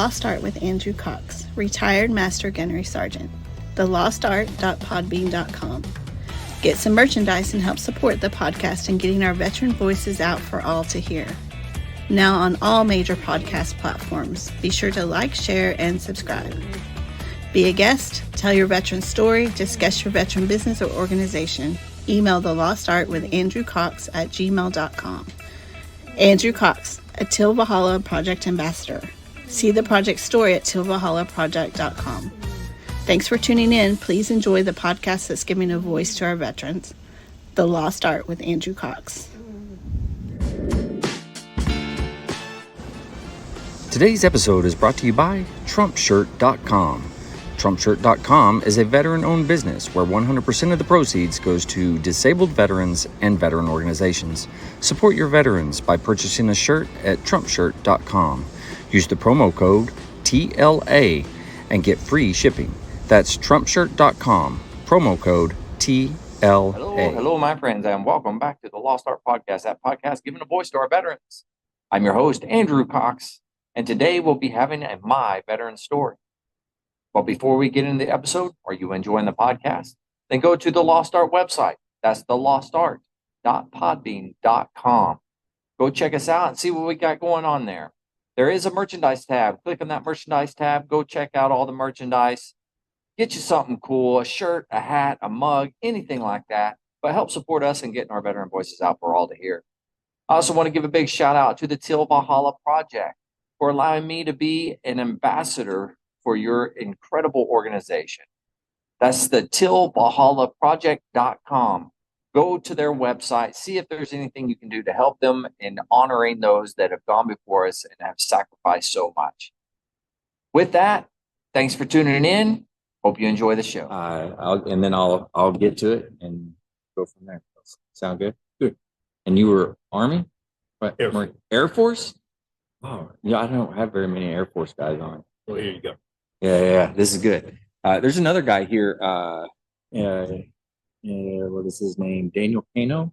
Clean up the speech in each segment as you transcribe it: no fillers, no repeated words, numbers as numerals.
Lost Art with Andrew Cox, retired Master Gunnery Sergeant. thelostart.podbean.com. Get some merchandise and help support the podcast in getting our veteran voices out for all to hear. Now on all major podcast platforms. Be sure to like, share, and subscribe. Be a guest, tell your veteran story, discuss your veteran business or organization. Email The Lost Art with Andrew Cox at gmail.com. Andrew Cox, a Till Valhalla Project Ambassador. See the project story at tillvalhallaproject.com. Thanks for tuning in. Please enjoy the podcast that's giving a voice to our veterans. The Lost Art with Andrew Cox. Today's episode is brought to you by TrumpShirt.com. TrumpShirt.com is a veteran-owned business where 100% of the proceeds goes to disabled veterans and veteran organizations. Support your veterans by purchasing a shirt at TrumpShirt.com. Use the promo code TLA and get free shipping. That's TrumpShirt.com, promo code TLA. Hello, my friends, and welcome back to the Lost Art Podcast, that podcast giving a voice to our veterans. I'm your host, Andrew Cox, and today we'll be having a My Veteran Story. But before we get into the episode, are you enjoying the podcast? Then go to the Lost Art website. That's thelostart.podbean.com. Go check us out and see what we got going on there. There is a merchandise tab. Click on that merchandise tab. Go check out all the merchandise. Get you something cool, a shirt, a hat, a mug, anything like that. But help support us in getting our veteran voices out for all to hear. I also want to give a big shout out to the Till Valhalla Project for allowing me to be an ambassador for your incredible organization. That's the tillvalhallaproject.com. Go to their website, see if there's anything you can do to help them in honoring those that have gone before us and have sacrificed so much. With that, thanks for tuning in. Hope you enjoy the show. I'll get to it and go from there. Sound good? Good. And you were Army? What? Air Force? Oh, yeah, I don't have very many Air Force guys on. Well, here you go. Yeah, this is good. There's another guy here. What is his name? Daniel Cano?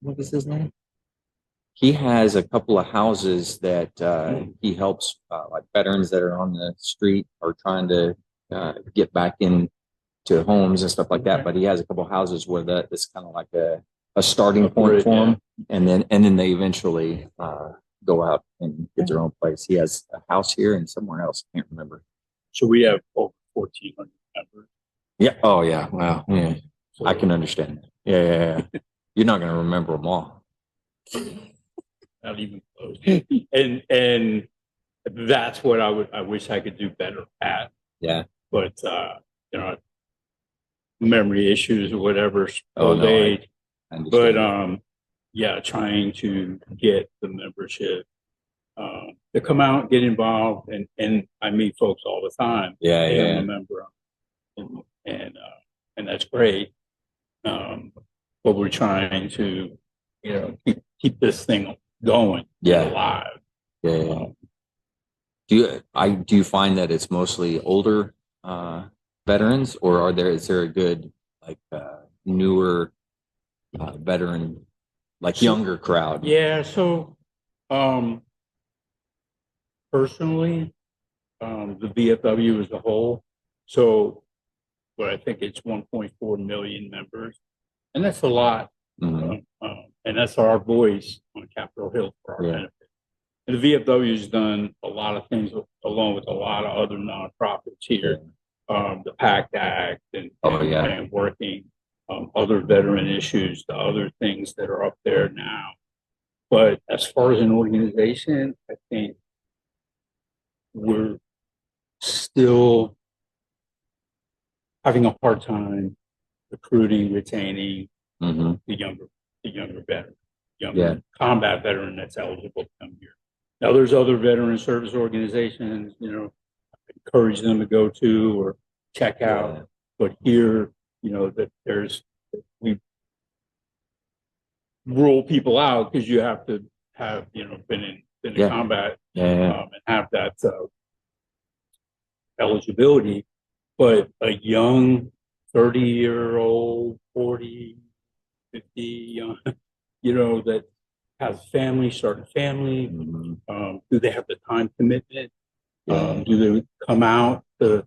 What is his name? He has a couple of houses that he helps, like veterans that are on the street or trying to get back into homes and stuff like that. But he has a couple of houses where it's kind of like a starting point for them, and then they eventually go out and get their own place. He has a house here and somewhere else. I can't remember. So we have over 1,400 members. Yeah. Oh, yeah. Wow. Yeah. So, I can understand. Yeah. You're not going to remember them all. Not even close. and that's what I wish I could do better at. Yeah. But memory issues or whatever. I but trying to get the membership to come out, get involved, and I meet folks all the time. Yeah. I'm a member, and that's great. But we're trying to, keep this thing going, alive. Yeah. Do you find that it's mostly older veterans, or is there a good newer veteran, younger crowd? Yeah. So personally, the VFW as a whole. So, but I think it's 1.4 million members, and that's a lot. Mm-hmm. And that's our voice on Capitol Hill for our benefit. And the VFW has done a lot of things along with a lot of other nonprofits here, the PACT Act and working other veteran issues, the other things that are up there now. But as far as an organization, I think we're still having a hard time recruiting, retaining the younger veteran, combat veteran that's eligible to come here. Now, there's other veteran service organizations, encourage them to go to or check out. But here, that we rule people out because you have to have, been in combat and have that eligibility. But a young 30-year-old, 40, 50, that has family, starting family, do they have the time commitment Yeah. Do they come out to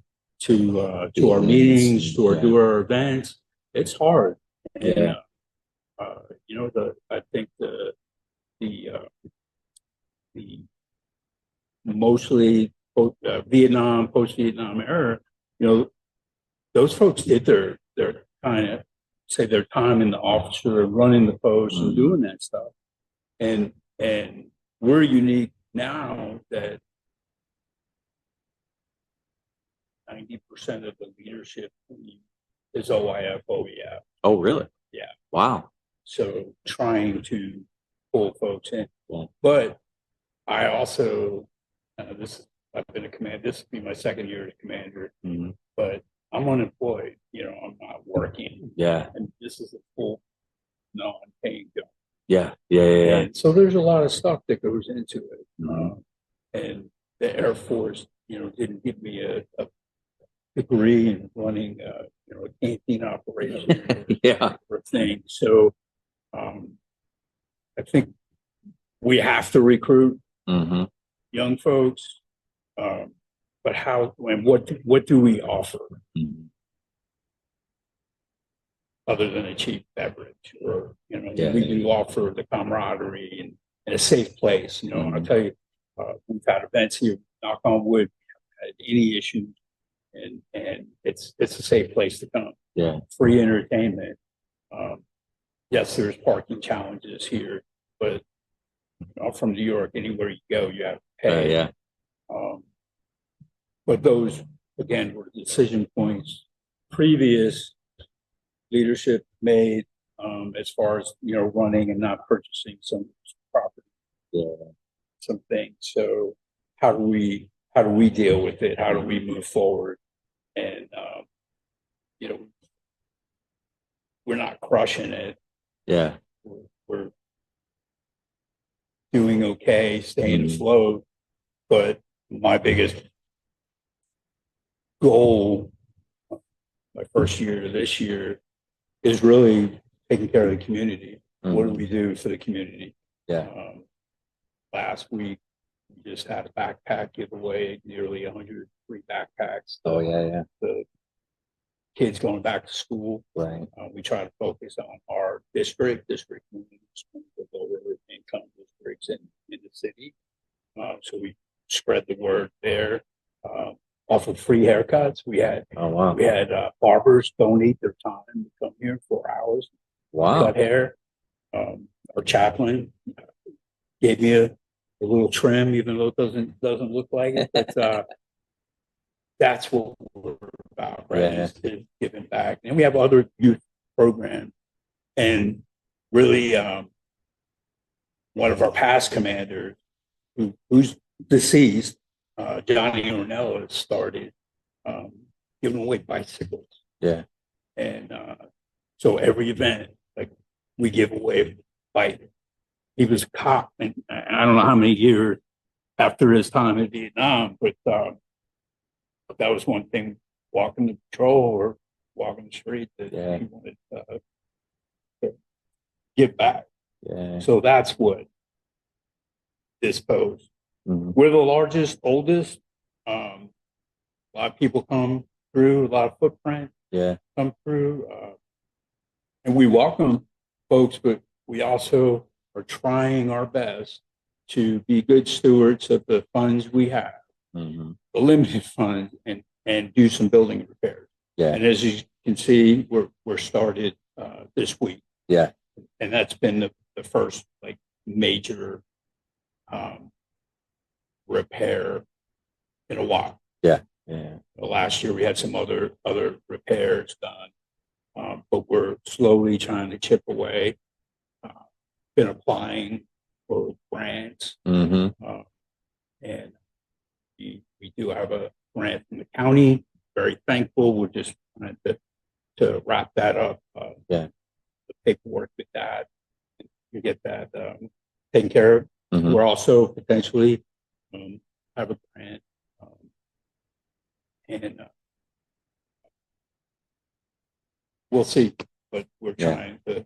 our meetings, to our do our events? It's hard. And, Yeah. I think the mostly Vietnam, post-Vietnam era, those folks did their kind of say their time in the officer and running the post and doing that stuff. And we're unique now that 90% of the leadership is OIF, OEF. Oh, really? Yeah. Wow. So trying to pull folks in. Yeah. But I also, I've been a commander. This will be my second year as commander, but I'm unemployed. I'm not working. Yeah. And this is a full non-paying job. Yeah. And so there's a lot of stuff that goes into it. And the Air Force, didn't give me a degree in running, a canteen operation or thing. So I think we have to recruit young folks, but how and what do we offer other than a cheap beverage? Or we do offer the camaraderie and a safe place. I'll tell you, we've had events here, knock on wood, had any issues, and it's a safe place to come. Yeah, free entertainment. Yes, there's parking challenges here, but from New York, anywhere you go, you have to pay. But those, again, were decision points previous leadership made as far as running and not purchasing some property, some things. So how do we deal with it? How do we move forward? And we're not crushing it. Yeah, we're doing okay, staying afloat. But my biggest goal, my first year this year, is really taking care of the community. What do we do for the community? Yeah. Last week, we just had a backpack giveaway, nearly 100 free backpacks. Oh, yeah. The kids going back to school. Right. We try to focus on our district communities, the lower income districts in the city. So we spread the word there. Offer free haircuts. We had barbers donate their time to come here 4 hours. Wow. Cut hair. Our chaplain gave me a little trim, even though it doesn't look like it. But that's what we're about, right? Is giving back. And we have other youth programs. And really, one of our past commanders, who's deceased, Johnny Ornella, started giving away bicycles. Yeah. And so every event, like, we give away a bike. He was a cop, and I don't know how many years after his time in Vietnam, but that was one thing, walking the patrol or walking the street, that he wanted to give back. Yeah. So that's what this posed. We're the largest, oldest. A lot of people come through, a lot of footprint come through. And we welcome folks, but we also are trying our best to be good stewards of the funds we have, the limited funds, and do some building repairs. Yeah. And as you can see, we're started this week. Yeah. And that's been the first major repair in a while. Yeah. Last year we had some other repairs done, but we're slowly trying to chip away. Been applying for grants, and we do have a grant from the county. Very thankful. We're just trying to wrap that up. The paperwork with that, and you get that taken care of. We're also potentially have a grant, and we'll see. But we're trying to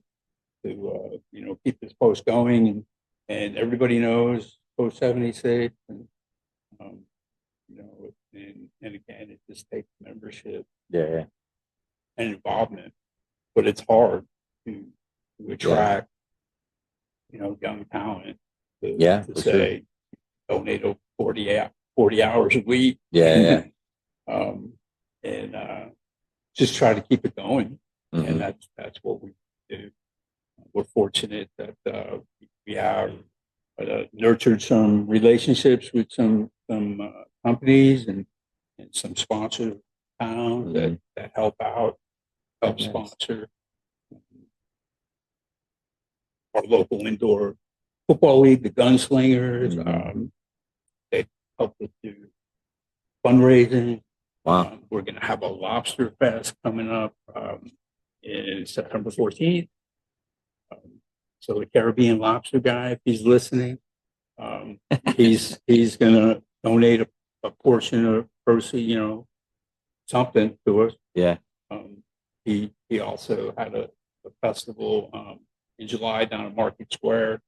keep this post going, and everybody knows Post 70 safe. And and again, it just takes membership Yeah. and involvement, but it's hard to attract, young talent to For say, donate 40 hours a week. Yeah. And just try to keep it going. Mhm. And that's what we do. We're fortunate that we have nurtured some relationships with some companies and some sponsors town that help Nice. sponsor our local indoor football league, the Gunslingers. They help us do fundraising. Wow. We're going to have a lobster fest coming up in September 14th. So the Caribbean lobster guy, if he's listening, he's going to donate a portion of proceeds, something to us. Yeah. He also had a festival in July down at Market Square.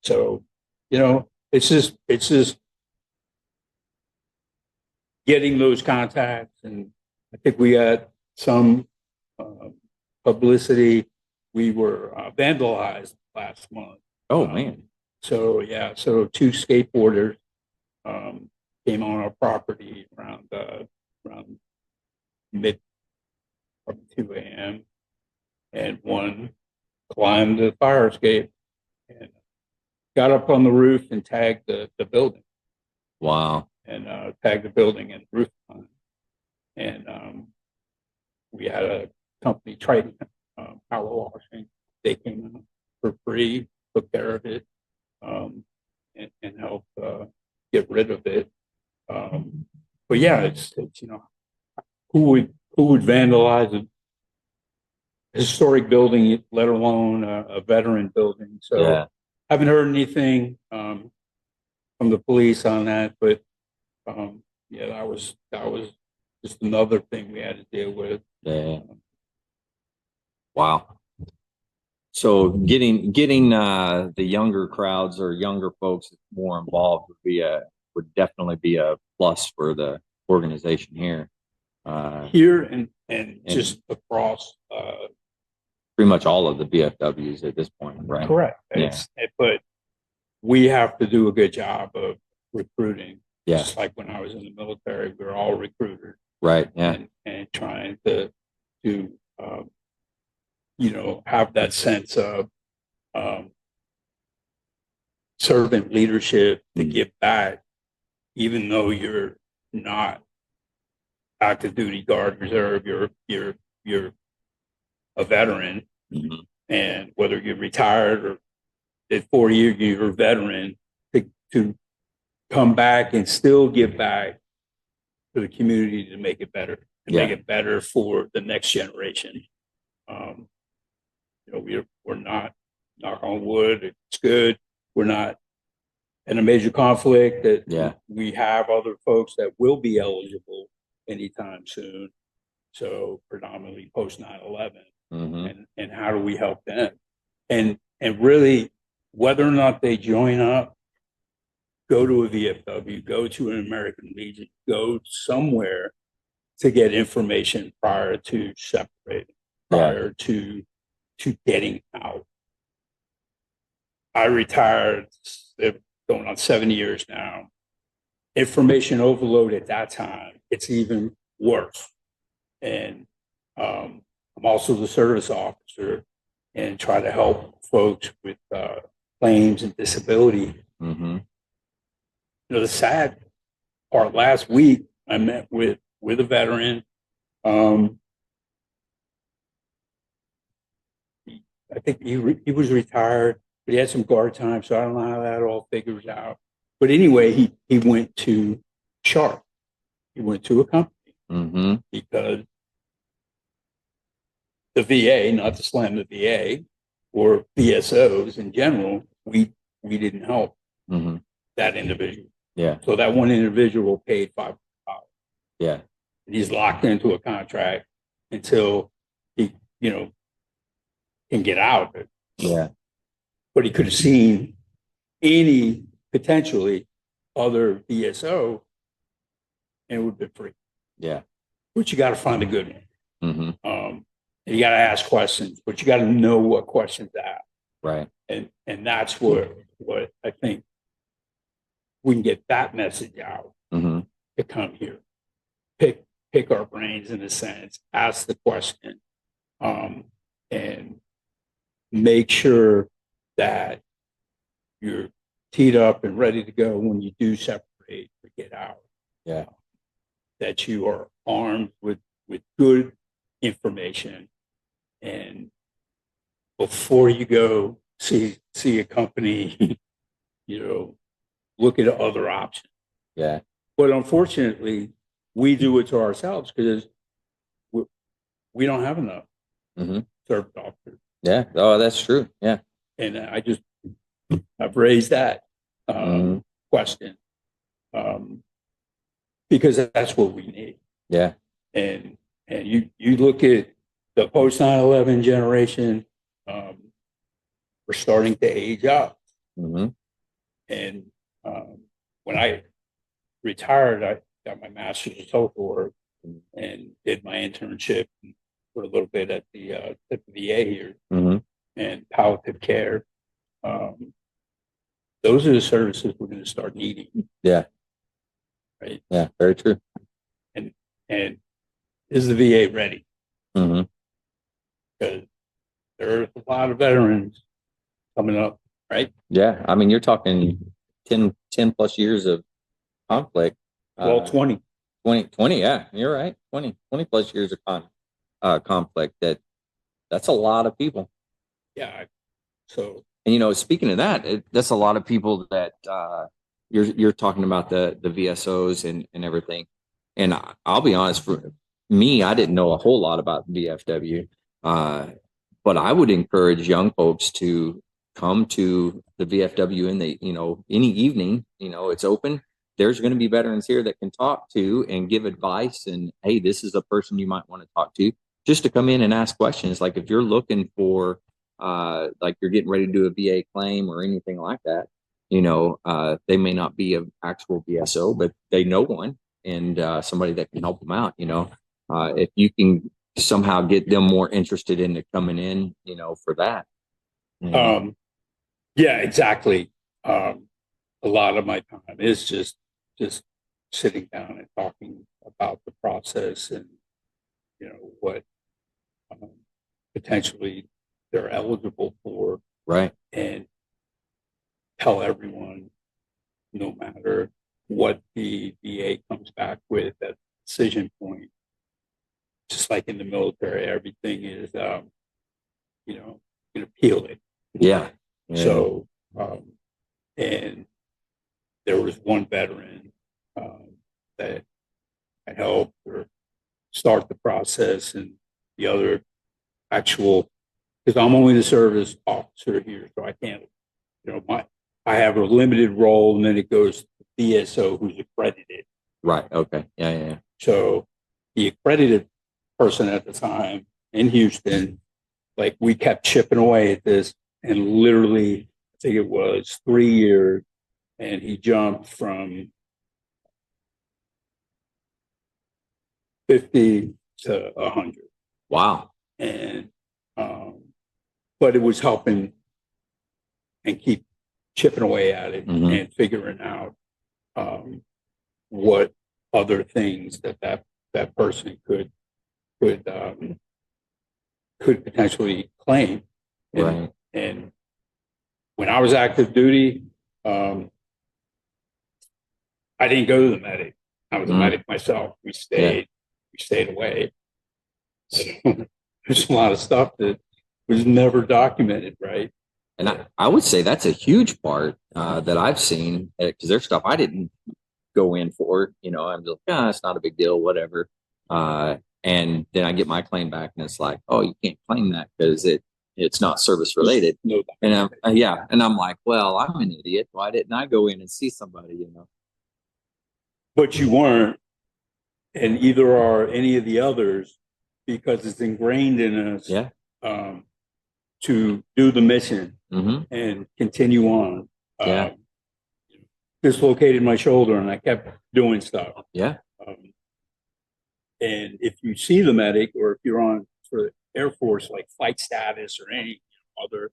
So, it's just getting those contacts, and I think we got some publicity. We were vandalized last month. Oh man. So two skateboarders came on our property around mid 2 a.m. and one climbed the fire escape and got up on the roof and tagged the building. Wow. And tagged the building and roof on. And we had a company, Triton Power Washing. They came out for free, took care of it, and helped get rid of it. But yeah, it's who would vandalize a historic building, let alone a veteran building? So Yeah. haven't heard anything from the police on that, but yeah, that was just another thing we had to deal with. Yeah. Wow. So getting the younger crowds or younger folks more involved would definitely be a plus for the organization here. Here and just across pretty much all of the VFWs at this point, right? Correct. Yeah. But we have to do a good job of recruiting. Yeah. Just like when I was in the military, we were all recruiters. Right. Yeah. And trying to have that sense of servant leadership to give back, even though you're not active duty guard reserve, you're a veteran, and whether you're retired or at 4 years you're a veteran, to come back and still give back to the community to make it better, make it better for the next generation. We're not, knock on wood, it's good. We're not in a major conflict that we have other folks that will be eligible anytime soon. So predominantly post 9/11, and how do we help them? And really, whether or not they join up, go to a VFW, go to an American Legion, go somewhere to get information prior to separating, prior to getting out. I retired, going on 7 years now. Information overload at that time, it's even worse. And I'm also the service officer and try to help folks with claims and disability. The sad part, last week I met with a veteran. I think he was retired, but he had some guard time, so I don't know how that all figures out. But anyway, he went to Sharp. He went to a company because the VA, not to slam the VA or VSOs in general, we didn't help that individual. Yeah. So that one individual paid $500. Yeah. And he's locked into a contract until he, can get out of it. Yeah. But he could have seen any potentially other VSO and it would be free. Yeah. But you got to find a good one. Mm-hmm. And you got to ask questions, but you got to know what questions to ask. Right. And that's what I think we can get that message out Mm-hmm. to come here, pick our brains in a sense, ask the question, and make sure that you're teed up and ready to go when you do separate or get out. Yeah. That you are armed with good information, and before you go see a company, look at other options. Yeah. But unfortunately, we do it to ourselves because we don't have enough Mm-hmm. serve doctors. Yeah. Oh, that's true. Yeah. And I've raised that Mm-hmm. question because that's what we need. Yeah. And you look at the post 9/11 generation, we're starting to age up. Mm-hmm. And when I retired, I got my master's in social work and did my internship for a little bit at the VA here Mm-hmm. and palliative care. Those are the services we're going to start needing. Yeah. Right. Yeah. Very true. And is the VA ready? Mm-hmm. Because there's a lot of veterans coming up, right? Yeah. I mean, you're talking 10 plus years of conflict. Well, 20. 20. Yeah, you're right. 20 plus years of conflict. That's a lot of people. Yeah. So, And speaking of that, that's a lot of people that you're talking about the VSOs and everything. And I'll be honest, for me, I didn't know a whole lot about VFW, but I would encourage young folks to come to the VFW in the any evening. It's open. There's going to be veterans here that can talk to and give advice. And hey, this is a person you might want to talk to, just to come in and ask questions. Like if you're looking for like you're getting ready to do a VA claim or anything like that, they may not be an actual VSO, but they know one and somebody that can help them out. If you can somehow get them more interested into coming in, for that. yeah, exactly. A lot of my time is just sitting down and talking about the process and what potentially they're eligible for, Right. and tell everyone, no matter what the VA comes back with at the decision point, just like in the military, everything is, you appeal it. Yeah. So, and there was one veteran that I helped or start the process, and the other actual, because I'm only the service officer here, so I can't, I have a limited role, and then it goes to the VSO who's accredited. Right. Okay. Yeah. So the accredited person at the time in Houston, like we kept chipping away at this, and literally, I think it was 3 years, and he jumped from 50 to 100. Wow. And but it was helping and keep chipping away at it and figuring out what other things that person could potentially claim. Right. And when I was active duty, I didn't go to the medic. I was a medic myself. We stayed away. So there's a lot of stuff that was never documented, right? And I would say that's a huge part that I've seen, because there's stuff I didn't go in for. I'm just like, it's not a big deal, whatever. And then I get my claim back, and it's like, oh, you can't claim that because it's not service related. No. And and I'm like, well, I'm an idiot. Why didn't I go in and see somebody? But you weren't, and either are any of the others, because it's ingrained in us. Yeah. To do the mission and continue on. Yeah. Dislocated my shoulder, and I kept doing stuff. Yeah. And if you see the medic, or if you're on for Air Force, like flight status or any other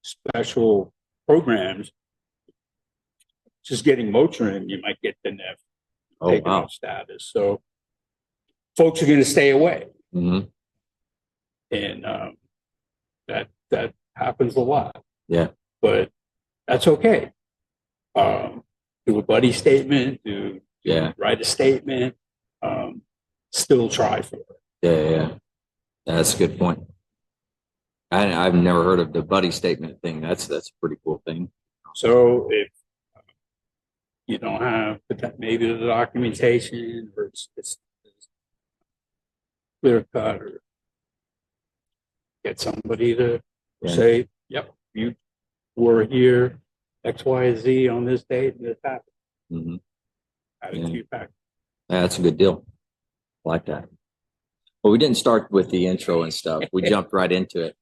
special programs, just getting Motrin, you might get the NEF taken off status. So folks are going to stay away. Mm-hmm. And that happens a lot. Yeah. But that's okay. Do a buddy statement, write a statement, still try for it. Yeah. That's a good point. I've never heard of the buddy statement thing. That's a pretty cool thing. So if you don't have maybe the documentation, or it's clear cut, or get somebody to say, yep, you were here X, Y, Z on this date and this happened. Mm-hmm. Add it to your pack. Yeah, that's a good deal. I like that. Well, we didn't start with the intro and stuff. We jumped right into it.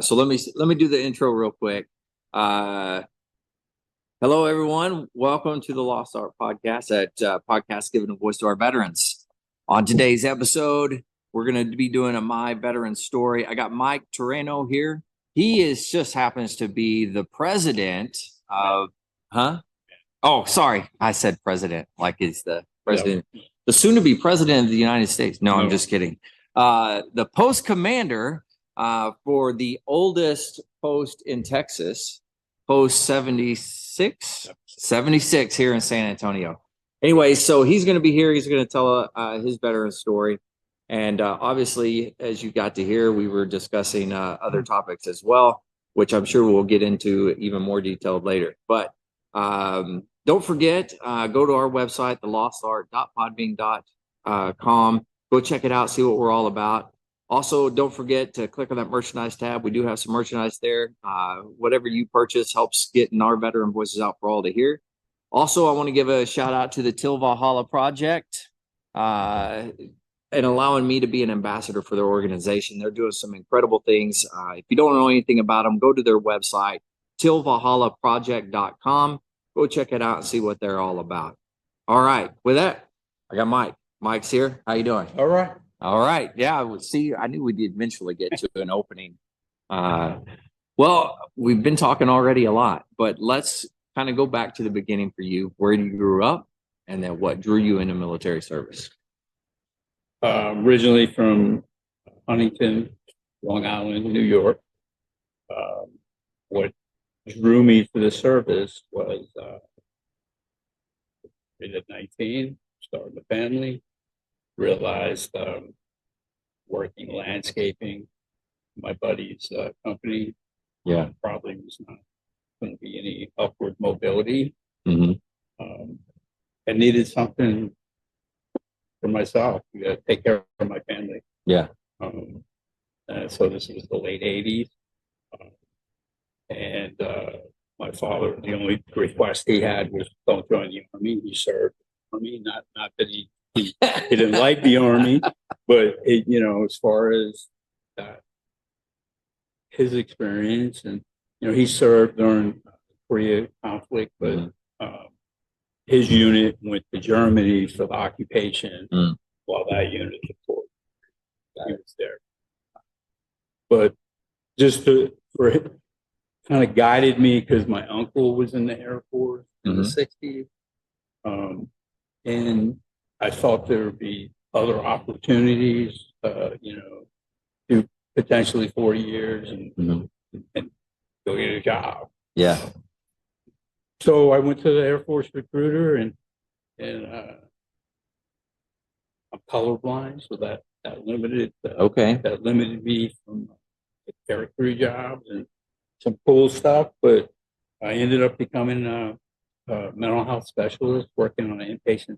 So let me do the intro real quick. Hello, everyone. Welcome to the Lost Art Podcast, podcast giving a voice to our veterans. On today's episode, we're going to be doing a My Veteran Story. I got Mike Terano here. He just happens to be the president of, Oh, sorry. I said president, like he's the president, the soon-to-be president of the United States. No, I'm just kidding. The post commander for the oldest post in Texas, post 76 here in San Antonio. Anyway, so he's going to be here. He's going to tell his veteran story. And obviously, as you got to hear, we were discussing other topics as well, which I'm sure we'll get into even more detailed later. But don't forget, go to our website, thelostart.podbean.com. Go check it out, see what we're all about. Also, don't forget to click on that merchandise tab. We do have some merchandise there. Whatever you purchase helps getting our veteran voices out for all to hear. Also, I want to give a shout out to the Till Valhalla Project and allowing me to be an ambassador for their organization. They're doing some incredible things. If you don't know anything about them, go to their website, tillvalhallaproject.com. Go check it out and see what they're all about. All right. With that, I got Mike. Mike's here. How you doing? All right. All right. Yeah. I knew we'd eventually get to an opening. Well, we've been talking already a lot, but let's kind of go back to the beginning for you, where you grew up, and then what drew you into military service. Originally from Huntington, Long Island, New York. What drew me to the service was at 19, starting a family, realized working landscaping, my buddy's company, probably was not going to be any upward mobility. Mm-hmm. I needed something for myself to take care of my family. Yeah. So this was the late 80s. And my father, the only request he had was don't join the Army. He served the Army, not that he didn't like the Army, but as far as his experience, and he served during the Korea conflict, but his unit went to Germany for the occupation while that unit was he was there. But just for kind of guided me, because my uncle was in the Air Force in the 60s. And I thought there would be other opportunities, do potentially 40 years and go get a job. Yeah. So I went to the Air Force recruiter, and I'm colorblind, so that limited that limited me from character jobs and some cool stuff. But I ended up becoming a mental health specialist, working on an inpatient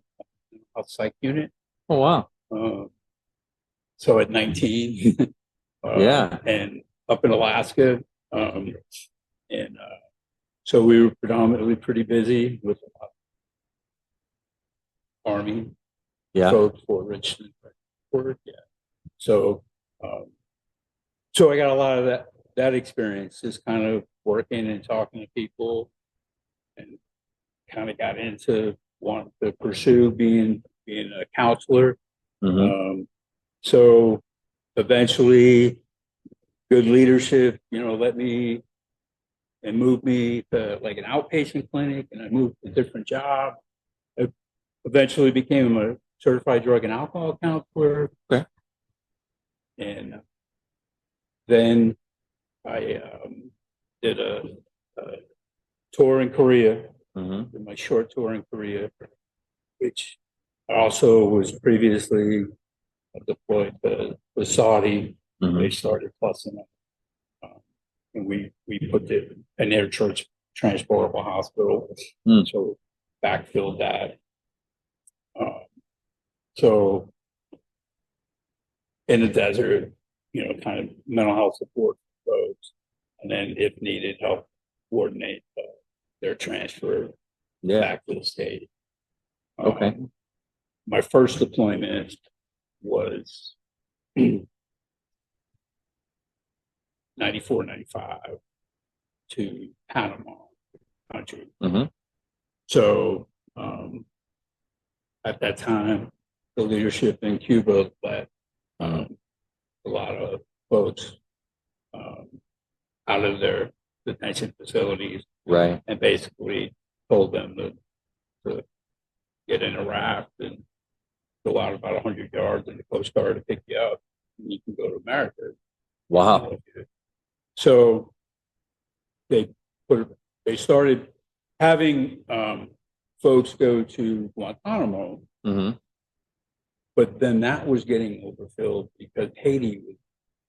mental health psych unit. Oh wow! So at 19, and up in Alaska, so we were predominantly pretty busy with Army folks for Richmond. So I got a lot of that experience, just kind of working and talking to people, and kind of got into wanting to pursue being being a counselor. Mhm. So eventually, good leadership, let me and moved me to like an outpatient clinic, and I moved to a different job. I eventually became a certified drug and alcohol counselor. Okay. And then I did a tour in Korea, Mhm. did my short tour in Korea, which also was previously deployed to Saudi. Mhm. They started plussing up. And we put an air transportable hospital. Mm. So backfilled that. So in the desert, kind of mental health support for folks, and then if needed, help coordinate their transfer Yeah. back to the state. Okay. My first deployment was 94, 95 to Panama country. Mhm. So at that time, the leadership in Cuba let a lot of folks um, out of their detention facilities, Right. and basically told them to get in a raft and go out about 100 yards in the Coast Guard to pick you up, and you can go to America. Wow. So they they started having folks go to Guantanamo, Mhm. but then that was getting overfilled because Haiti was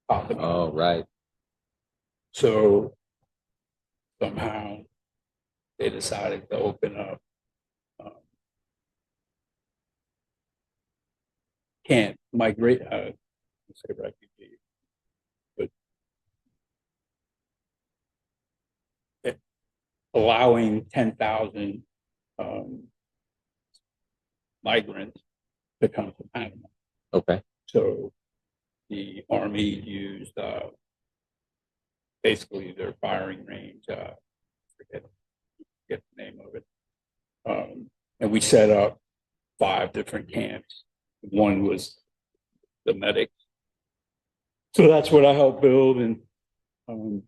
popping up. Oh, right. So somehow they decided to open up um, camp migrate. Say refugee, but allowing 10,000 um, migrants to come to Panama. Okay. So the Army used basically their firing range. Forget the name of it. And we set up 5 different camps. One was the medics. So that's what I helped build. And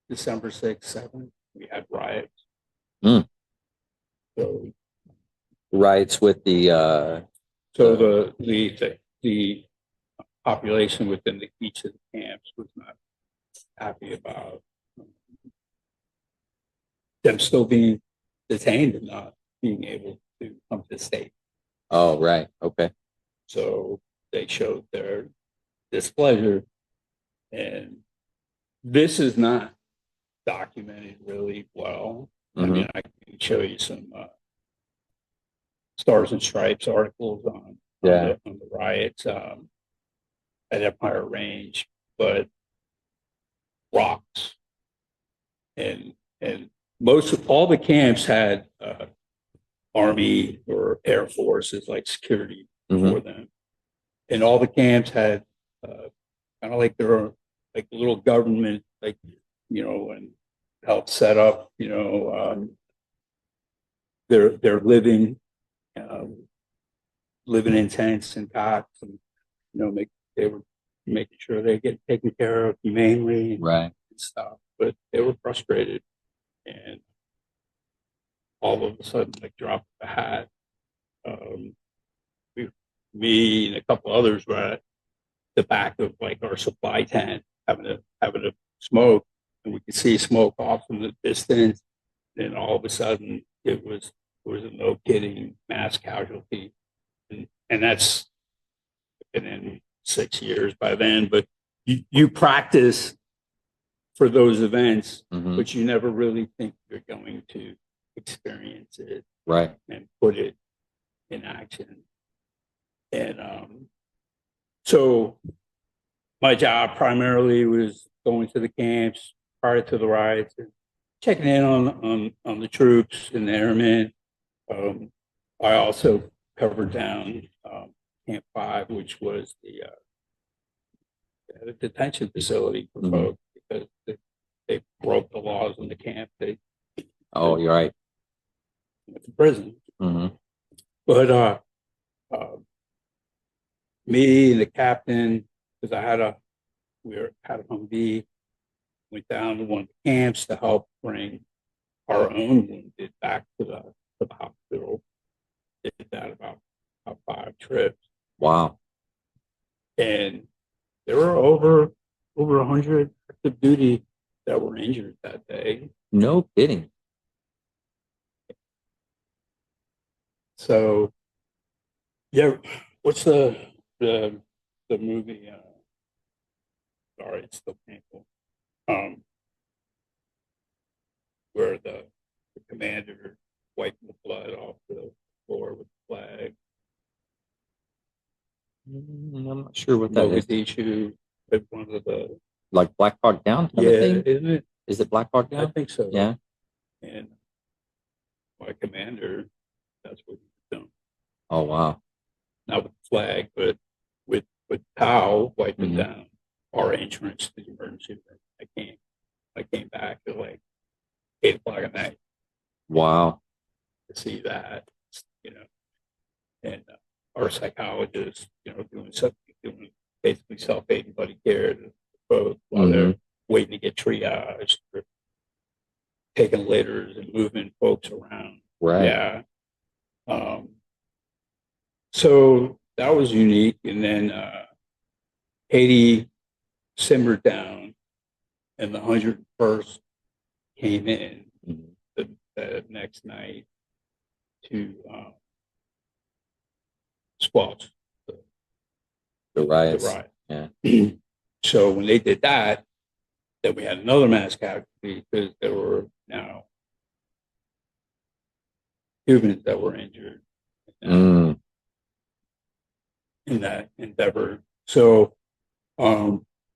December 6th, 7th, we had riots. Mm. So Riots with the so the population within each of the camps was not happy about them still being detained and not being able to come to the state. oh, right. Okay. So they showed their displeasure, and this is not documented really well. I Mhm. mean, I can show you some Stars and Stripes articles on Yeah. on the riots at Empire Range, but rocks and most of all the camps had Army or Air Force as like security for them, and all the camps had kind of like their own, like little government, like and help set up their um, living in tents and cots, and they were making sure they get taken care of humanely Right. and stuff, but they were frustrated, and all of a sudden like dropped the hat. Um, me and a couple others were at the back of like our supply tent having a smoke, and we could see smoke off in the distance. And all of a sudden, it was a no kidding mass casualty, and that's been in 6 years by then. But you practice for those events, Mhm. but you never really think you're going to experience it Right. and put it in action. And so my job primarily was going to the camps prior to the riots and checking in on the troops and the airmen. I also covered down Camp 5, which was the detention facility for folks because they broke the laws in the camp. They Oh, you're right. went to prison. Mhm. But me and the captain, because had a Humvee, went down to one of the camps to help bring our own wounded back to the hospital. Did that about 5 trips, Wow. and there were over 100 active duty that were injured that day. No kidding. So, yeah, what's the movie? Sorry, it's still painful. Where the commander wiped the blood off the floor with the flag. I'm not sure what that is. Mogadishu, with one of the Like Black Hawk Down type of thing? isn't it? Is it Black Hawk I Down? think so. Yeah. And my commander, that's what he done. Oh, wow. Not with the flag, but with POW wiping Mhm. down our entrance to the emergency room. I came back at like 8 o'clock at night Wow. to see that, and our psychologist, doing basically self-aid buddy care to both while they're waiting to get triaged, or taking litters and moving folks around. Right. Yeah. So that was unique. And then Haiti simmered down, and the 101st came in Mhm. the next night to squash The the riots. riot. Yeah. So when they did that, then we had another mass casualty because there were now Cubans that were injured Mm. in that endeavor. So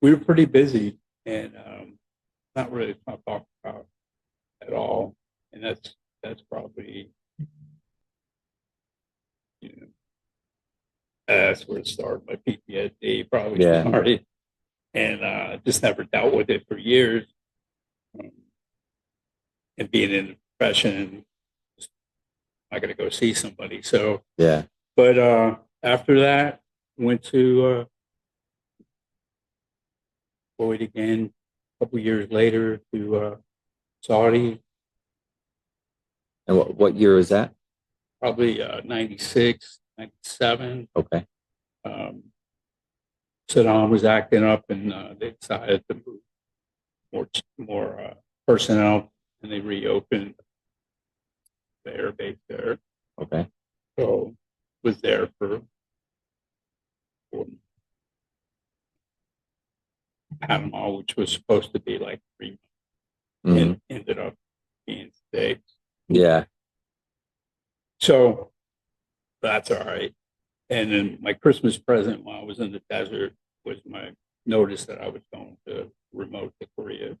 we were pretty busy, and not really talked about at all. And that's probably, that's where it started. My PTSD probably Yeah. started, and just never dealt with it for years. And being in the profession, I got to go see somebody. So Yeah. but after that, went to Boyd again a couple years later to Saudi, And what year was that? probably 96, 97. Okay. Saddam was acting up, and they decided to move more personnel, and they reopened the air base there. Okay. So was there for Panama, which was supposed to be like 3 months, Mhm. and ended up being 6. Yeah. So that's all right. And then my Christmas present while I was in the desert was my notice that I was going to remote to Korea.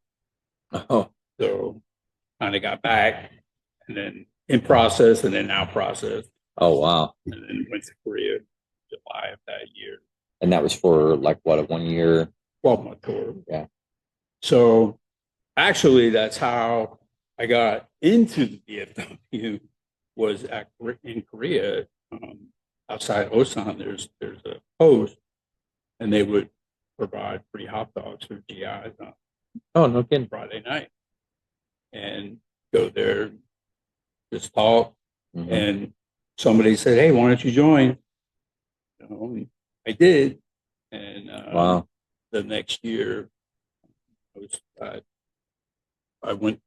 Oh, So kind of got back, and then in process, and then out process, oh, wow. and then went to Korea July of that year. And that was for like what, a 1 year? 12-month tour. Yeah. So actually, that's how I got into the VFW, was in Korea. Outside Osan, there's a post, and they would provide free hot dogs for GIs on Oh, no kidding. Friday night, and go there, just talk. Mhm. And somebody said, "Hey, why don't you join?" I did, and Wow. the next year, I went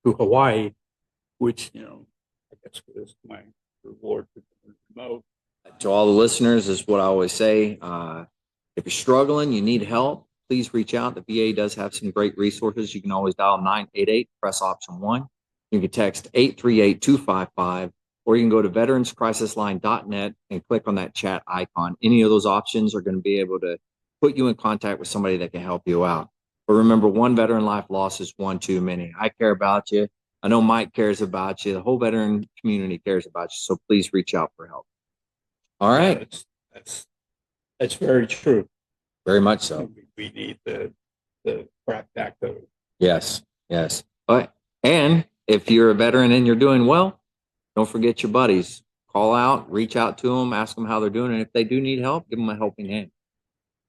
to Hawaii, which I guess was my reward for the remote. To all the listeners, is what I always say. If you're struggling, you need help, please reach out. The VA does have some great resources. You can always dial 988, press option 1. You can text 838-255, or you can go to veteranscrisisline.net and click on that chat icon. Any of those options are going to be able to put you in contact with somebody that can help you out. But remember, one veteran life loss is one too many. I care about you. I know Mike cares about you. The whole veteran community cares about you. So please reach out for help. All right. Yeah, that's very true. Very much so. We need the crack back code. Yes. Yes. But, and if you're a veteran and you're doing well, don't forget your buddies. call out, reach out to them, ask them how they're doing. And if they do need help, give them a helping hand.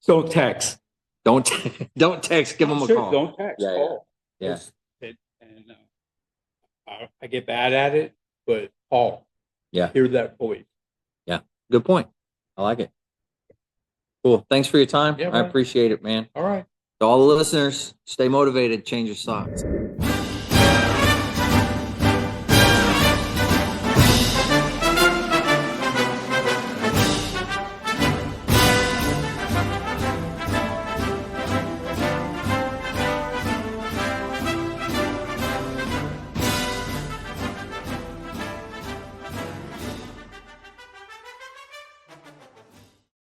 So text. Don't text, give them a Sure, call. don't text, Yeah, call. yeah. And I get bad at it, but call. Yeah. Hear that voice. Yeah. Good point. I like it. Cool. Thanks for your time. Yeah, I man. appreciate it, man. All right. To all the listeners, stay motivated, change your socks.